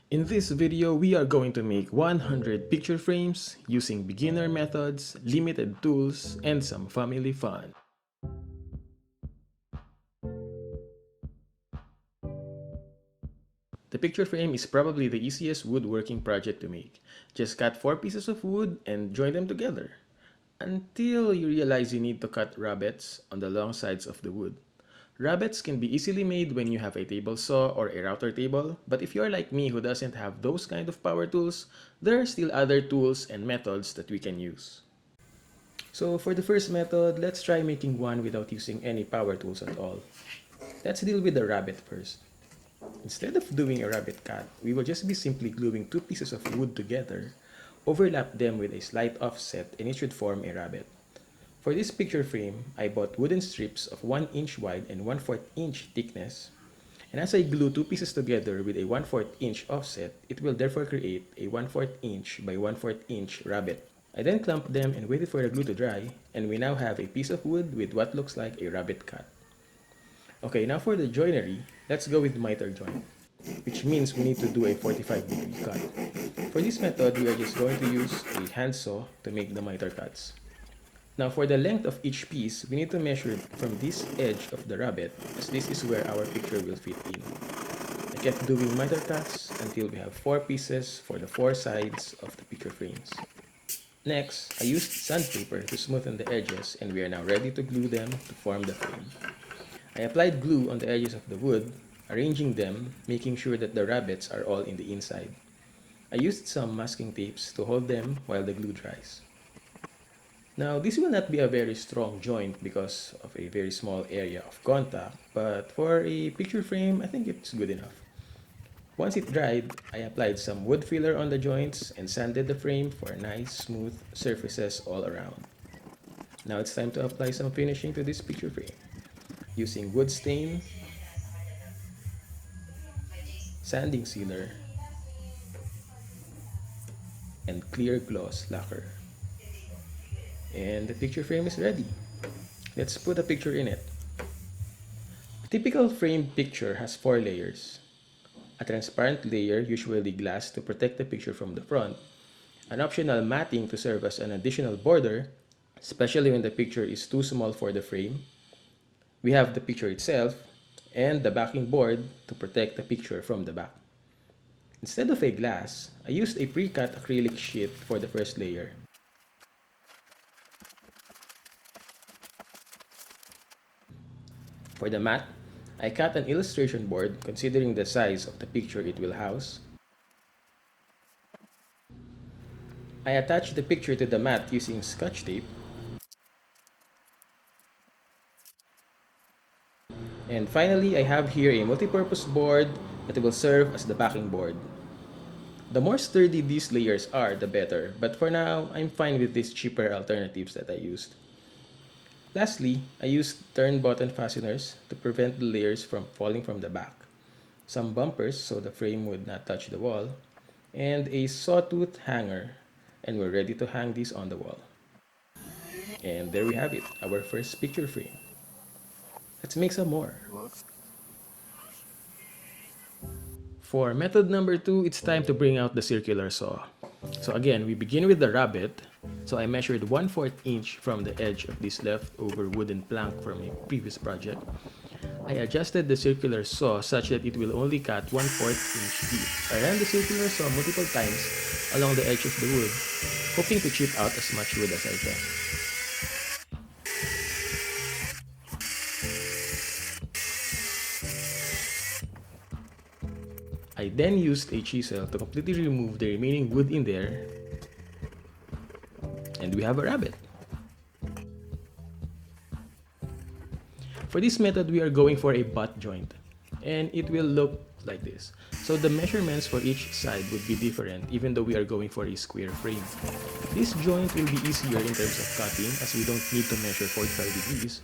In this video, we are going to make 100 picture frames using beginner methods, limited tools, and some family fun. The picture frame is probably the easiest woodworking project to make. Just cut 4 pieces of wood and join them together. Until you realize you need to cut rabbets on the long sides of the wood. Rabbets can be easily made when you have a table saw or a router table, but if you're like me who doesn't have those kind of power tools, there are still other tools and methods that we can use. So for the first method, let's try making one without using any power tools at all. Let's deal with the rabbet first. Instead of doing a rabbet cut, we will just be simply gluing 2 pieces of wood together, overlap them with a slight offset, and it should form a rabbet. For this picture frame, I bought wooden strips of 1 inch wide and 1/4 inch thickness. And as I glue 2 pieces together with a 1/4 inch offset, it will therefore create a 1/4 inch by 1/4 inch rabbet. I then clamped them and waited for the glue to dry, and we now have a piece of wood with what looks like a rabbet cut. Okay, now for the joinery, let's go with miter joint, which means we need to do a 45-degree cut. For this method, we are just going to use a handsaw to make the miter cuts. Now for the length of each piece, we need to measure it from this edge of the rabbet, as this is where our picture will fit in. I kept doing miter cuts until we have 4 pieces for the 4 sides of the picture frames. Next, I used sandpaper to smoothen the edges, and we are now ready to glue them to form the frame. I applied glue on the edges of the wood, arranging them, making sure that the rabbets are all in the inside. I used some masking tapes to hold them while the glue dries. Now, this will not be a very strong joint because of a very small area of contact, but for a picture frame, I think it's good enough. Once it dried, I applied some wood filler on the joints and sanded the frame for nice, smooth surfaces all around. Now it's time to apply some finishing to this picture frame. Using wood stain, sanding sealer, and clear gloss lacquer. And the picture frame is ready. Let's put a picture in it. A typical framed picture has 4 layers. A transparent layer, usually glass, to protect the picture from the front. An optional matting to serve as an additional border, especially when the picture is too small for the frame. We have the picture itself, and the backing board to protect the picture from the back. Instead of a glass, I used a pre-cut acrylic sheet for the first layer. For the mat, I cut an illustration board considering the size of the picture it will house. I attached the picture to the mat using Scotch tape. And finally, I have here a multi-purpose board that will serve as the backing board. The more sturdy these layers are, the better, but for now, I'm fine with these cheaper alternatives that I used. Lastly, I used turn button fasteners to prevent the layers from falling from the back, some bumpers so the frame would not touch the wall, and a sawtooth hanger, and we're ready to hang these on the wall. And there we have it, our first picture frame. Let's make some more. For method number 2, it's time to bring out the circular saw. So again, we begin with the rabbet. So I measured 1/4 inch from the edge of this leftover wooden plank from a previous project. I adjusted the circular saw such that it will only cut 1/4 inch deep. I ran the circular saw multiple times along the edge of the wood, hoping to chip out as much wood as I can. I then used a chisel to completely remove the remaining wood in there, and we have a rabbet. For this method, we are going for a butt joint, and it will look like this. So the measurements for each side would be different even though we are going for a square frame. This joint will be easier in terms of cutting as we don't need to measure 45 degrees.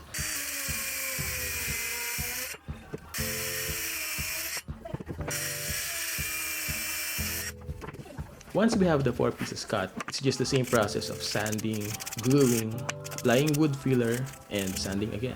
Once we have the 4 pieces cut, it's just the same process of sanding, gluing, applying wood filler, and sanding again.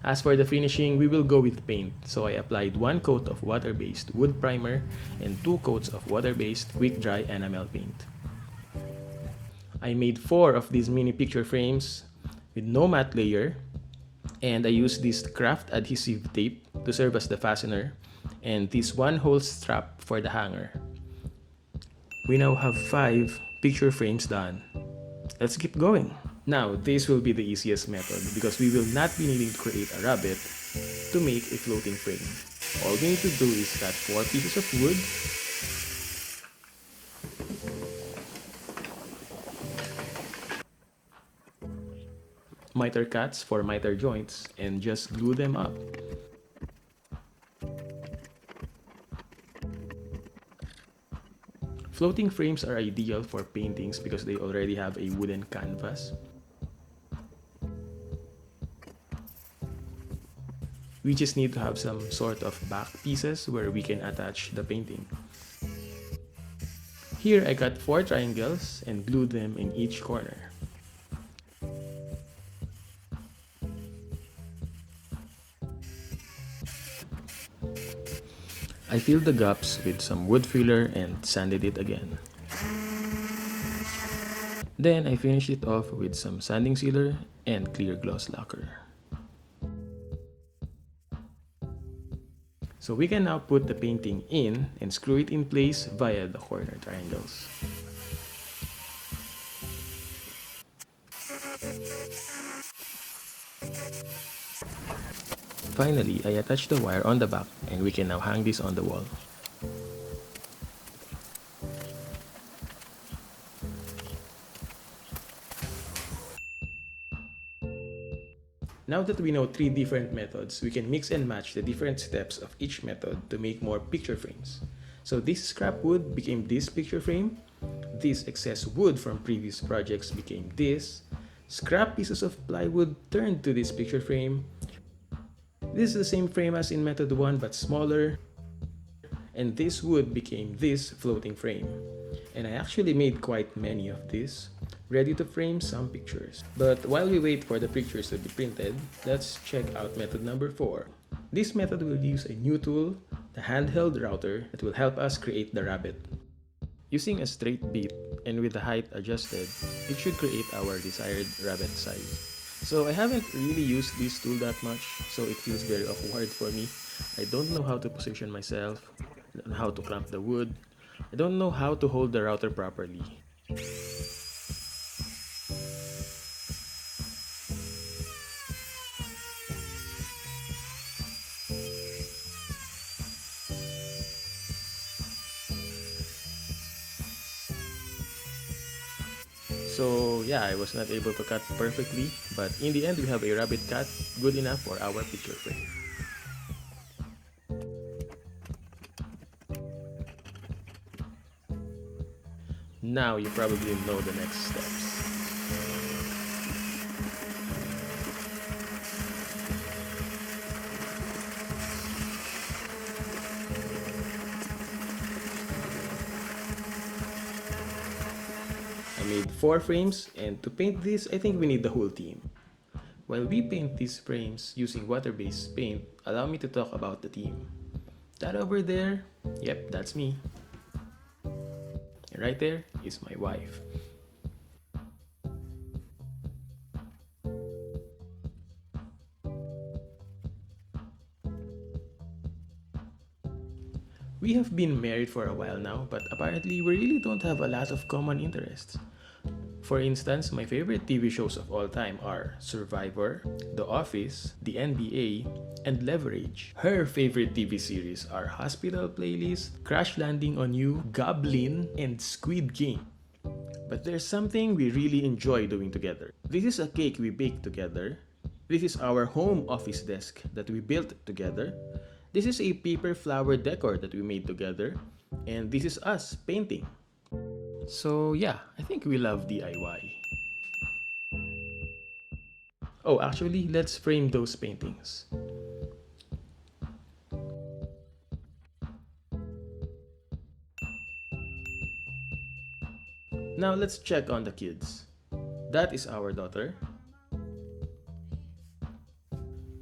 As for the finishing, we will go with paint. So I applied 1 coat of water-based wood primer and 2 coats of water-based quick-dry enamel paint. I made 4 of these mini picture frames with no matte layer, and I used this craft adhesive tape to serve as the fastener and this 1-hole strap for the hanger. We now have 5 picture frames done. Let's keep going. Now, this will be the easiest method because we will not be needing to create a rabbet to make a floating frame. All we need to do is cut 4 pieces of wood, miter cuts for miter joints, and just glue them up. Floating frames are ideal for paintings because they already have a wooden canvas. We just need to have some sort of back pieces where we can attach the painting. Here I cut 4 triangles and glued them in each corner. I filled the gaps with some wood filler and sanded it again. Then I finished it off with some sanding sealer and clear gloss lacquer. So we can now put the painting in and screw it in place via the corner triangles. Finally, I attached the wire on the back and we can now hang this on the wall. Now that we know 3 different methods, we can mix and match the different steps of each method to make more picture frames. So this scrap wood became this picture frame, this excess wood from previous projects became this, scrap pieces of plywood turned to this picture frame. This is the same frame as in method 1 but smaller, and this wood became this floating frame. And I actually made quite many of these, ready to frame some pictures. But while we wait for the pictures to be printed, let's check out method number 4. This method will use a new tool, the handheld router, that will help us create the rabbet. Using a straight bit and with the height adjusted, it should create our desired rabbet size. So I haven't really used this tool that much, so it feels very awkward for me. I don't know how to position myself, how to clamp the wood. I don't know how to hold the router properly. So yeah, I was not able to cut perfectly, but in the end we have a rabbit cut good enough for our picture frame. Now you probably know the next steps. I made 4 frames, and to paint this, I think we need the whole team. While we paint these frames using water-based paint, allow me to talk about the team. That over there, yep, that's me. And right there is my wife. We have been married for a while now, but apparently we really don't have a lot of common interests. For instance, my favorite TV shows of all time are Survivor, The Office, The NBA, and Leverage. Her favorite TV series are Hospital Playlist, Crash Landing on You, Goblin, and Squid Game. But there's something we really enjoy doing together. This is a cake we baked together. This is our home office desk that we built together. This is a paper flower decor that we made together. And this is us painting. So yeah, I think we love DIY. Oh, actually, let's frame those paintings. Now let's check on the kids. That is our daughter.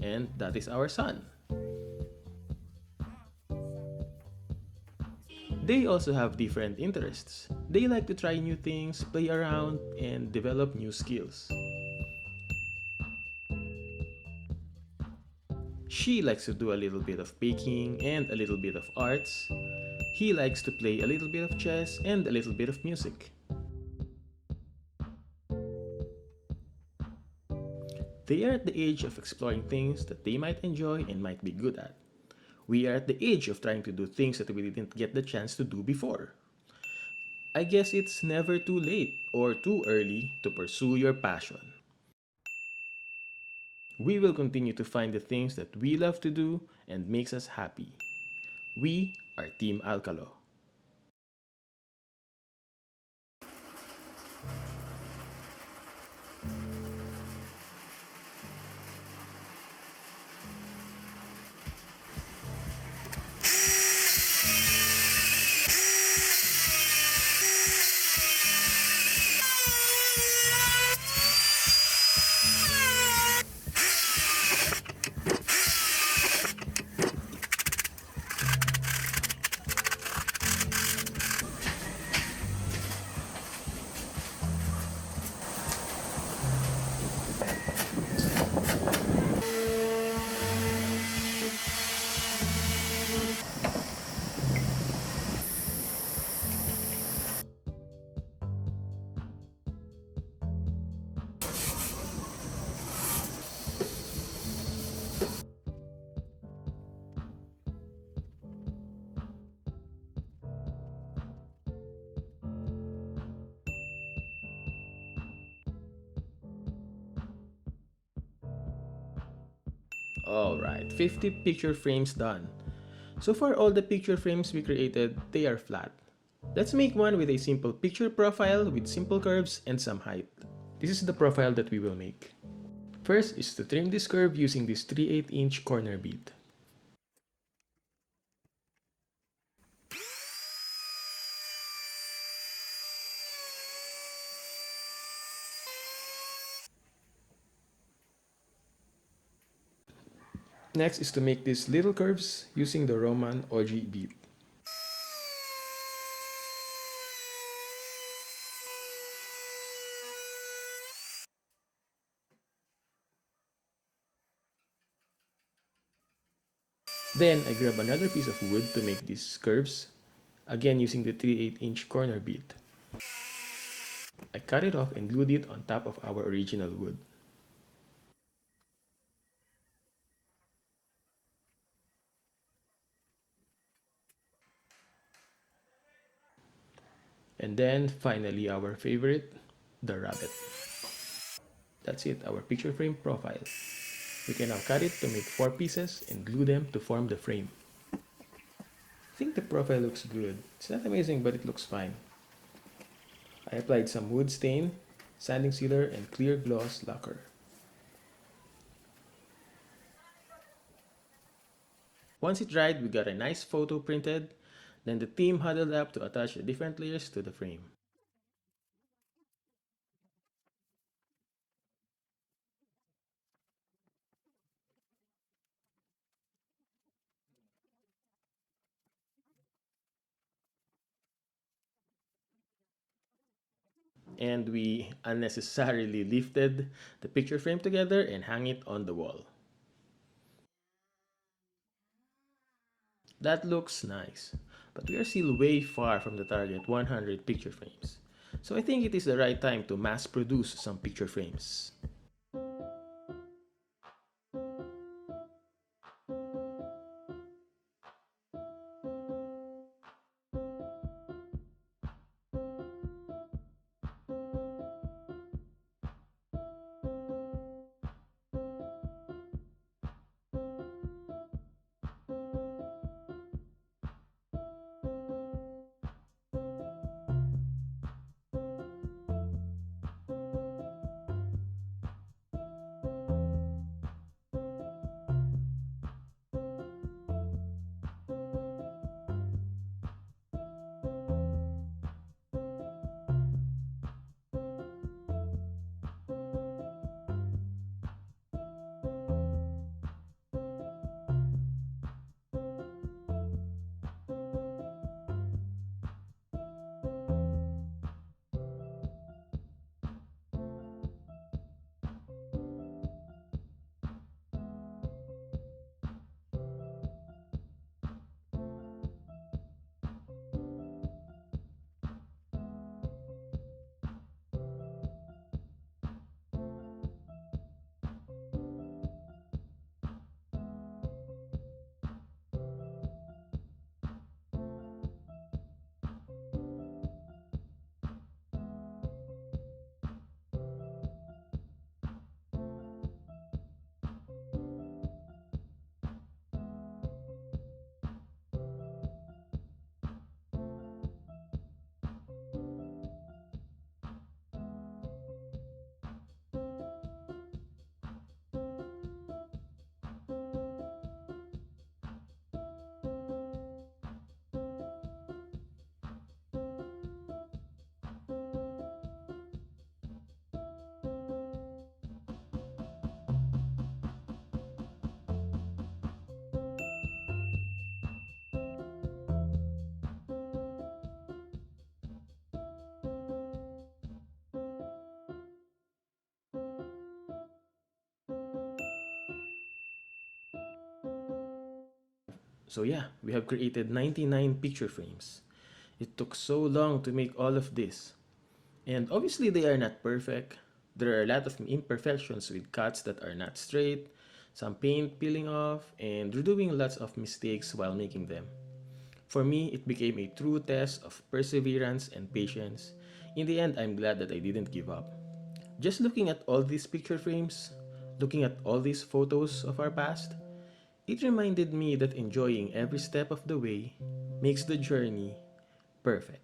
and that is our son. They also have different interests. They like to try new things, play around, and develop new skills. She likes to do a little bit of baking and a little bit of arts. He likes to play a little bit of chess and a little bit of music. They are at the age of exploring things that they might enjoy and might be good at. We are at the age of trying to do things that we didn't get the chance to do before. I guess it's never too late or too early to pursue your passion. We will continue to find the things that we love to do and makes us happy. We are Team Alcalo. Alright, 50 picture frames done. So far all the picture frames we created, they are flat. Let's make one with a simple picture profile with simple curves and some height. This is the profile that we will make. First is to trim this curve using this 3/8" corner bead. Next is to make these little curves using the Roman OG bead. Then I grab another piece of wood to make these curves, again using the 3/8" corner bead. I cut it off and glued it on top of our original wood. And then finally our favorite, the rabbit. That's it, our picture frame profile. We can now cut it to make 4 pieces and glue them to form the frame. I think the profile looks good. It's not amazing, but it looks fine. I applied some wood stain, sanding sealer, and clear gloss lacquer. Once it dried, we got a nice photo printed. Then the team huddled up to attach the different layers to the frame. And we unnecessarily lifted the picture frame together and hung it on the wall. That looks nice, but we are still way far from the target 100 picture frames. So I think it is the right time to mass produce some picture frames. So yeah, we have created 99 picture frames. It took so long to make all of this. And obviously they are not perfect. There are a lot of imperfections with cuts that are not straight, some paint peeling off, and redoing lots of mistakes while making them. For me, it became a true test of perseverance and patience. In the end, I'm glad that I didn't give up. Just looking at all these picture frames, looking at all these photos of our past, it reminded me that enjoying every step of the way makes the journey perfect.